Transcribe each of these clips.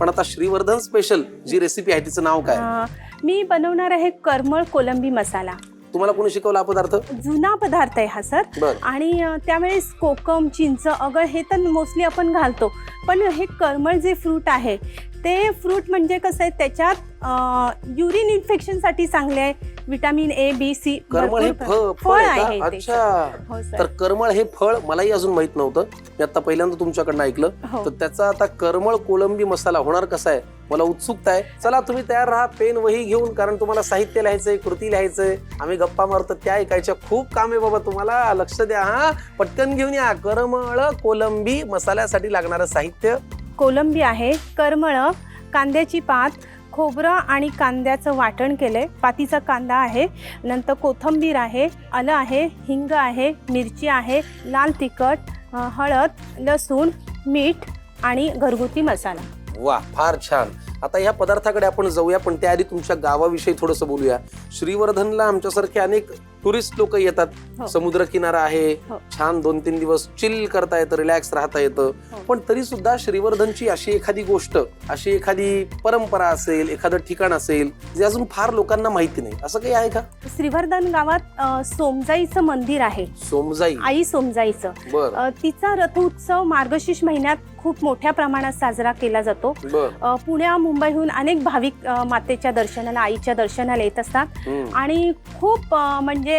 पण आता श्रीवर्धन स्पेशल जी रेसिपी आहे तिचं नाव काय? मी बनवणार आहे करमळ कोलंबी मसाला. तुम्हाला कोणी शिकवला हा पदार्थ? जुना पदार्थ आहे हा सर. बर. आणि त्यावेळेस कोकम, चिंच, अगळ हे तर मोस्टली आपण घालतो, पण हे करमळ जे फ्रूट आहे ते फ्रूट म्हणजे कसं आहे, त्याच्यात युरिन इन्फेक्शनसाठी चांगले आहे. Vitamin A, B, C. Karmal हे फळ आहे का? अच्छा. हो सर. तर करमळ हे फळ मलाही अजून माहित नव्हतं, मी आता पहिल्यांदा तुमच्याकडनं ऐकलं. हो. तर त्याचा आता करमळ कोलंबी मसाला होणार कसा आहे मला उत्सुकता आहे. चला तुम्ही तयार राहा पेन वही घेऊन, कारण तुम्हाला साहित्य लिहायचंय, कृती लिहायचंय. आम्ही गप्पा मारतो त्या ऐकायच्या. खूप काम आहे बाबा तुम्हाला, लक्ष द्या हा. पटकन घेऊन या. करमळ कोलंबी मसाल्यासाठी लागणारं साहित्य: कोलंबी आहे, करमळ, कांद्याची पात, खोबरं आणि कांद्याचं वाटण केलंय, पातीचा कांदा आहे, नंतर कोथिंबीर आहे, आलं आहे, हिंग आहे, मिरची आहे, लाल तिखट, हळद, लसूण, मीठ आणि घरगुती मसाला. वा, फार छान. आता ह्या पदार्थाकडे आपण जाऊया, पण त्याआधी तुमच्या गावाविषयी थोडंसं बोलूया. श्रीवर्धनला आमच्यासारखे अनेक टुरिस्ट लोक येतात. हो. समुद्र किनारा आहे, हो. छान 2-3 दिवस चिल करता येतं, रिलॅक्स राहता येतं. हो. पण तरी सुद्धा श्रीवर्धनची अशी एखादी गोष्ट, अशी एखादी परंपरा असेल, एखादं ठिकाण असेल जे अजून फार लोकांना माहिती नाही, असं काही आहे का? श्रीवर्धन गावात सोमजाईचं मंदिर आहे. सोमजाई? आई सोमजाईचं. बर. तिचा रथ उत्सव मार्गशीर्ष महिन्यात खूप मोठ्या प्रमाणात साजरा केला जातो. बर. पुण्या मुंबईहून अनेक भाविक मातेच्या दर्शनाला, आईच्या दर्शनाला येत असतात. आणि खूप म्हणजे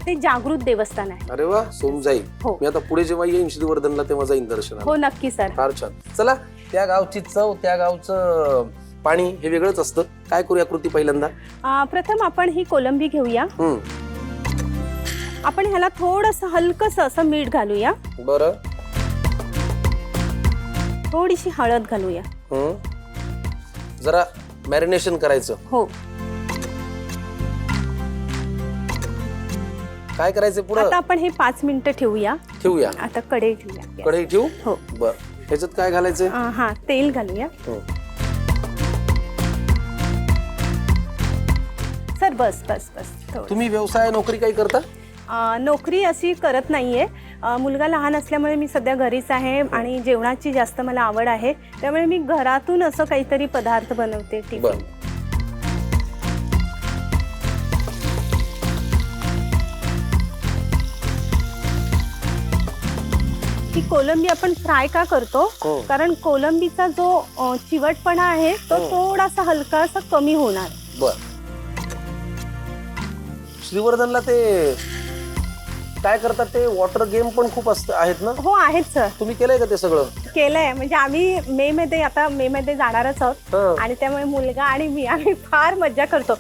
ते जागृत देवस्थान आहे. अरे वा, सोमजाई. हो. मी आता पुढे जेव्हा येईन श्रीवर्धनला तेव्हा जाईन दर्शनाला. हो, नक्की सर. फार छान. चला, त्या गावची चव, त्या गावचं पाणी हे वेगळंच असतं. काय करूया कृती पहिल्यांदा? प्रथम आपण ही कोलंबी घेऊया. आपण ह्याला थोडंसं हलकस असं मीठ घालूया. बरं. थोडीशी हळद घालूया. जरा मॅरिनेशन करायचं. हो. काय करायचं पुढे? आता आपण हे 5 मिनिटं ठेवूया. आता कढई ठेवूया. कढई ठेवू? हो. बर. ह्याच्यात काय घालायचं? हा, तेल घालूया. सर बस बस बस. तुम्ही व्यवसाय, नोकरी काही करता? नोकरी अशी करत नाहीये. मुलगा लहान असल्यामुळे मी सध्या घरीच आहे आणि जेवणाची जास्त मला आवड आहे, त्यामुळे मी घरातून असं काहीतरी पदार्थ बनवते. ठीक आहे. ही कोलंबी आपण फ्राय का करतो? कारण कोलंबीचा जो चिवटपणा आहे तो थोडासा हलकासा कमी होणार. बर. श्रीवर्धनला ते काय करतात, ते वॉटर गेम पण खूप आहेत ना? हो, आहेत सर. तुम्ही केलंय का ते सगळं? केलंय. म्हणजे आम्ही मे मध्ये जाणारच आहोत आणि त्यामुळे मुलगा आणि मी आम्ही फार मज्जा करतो.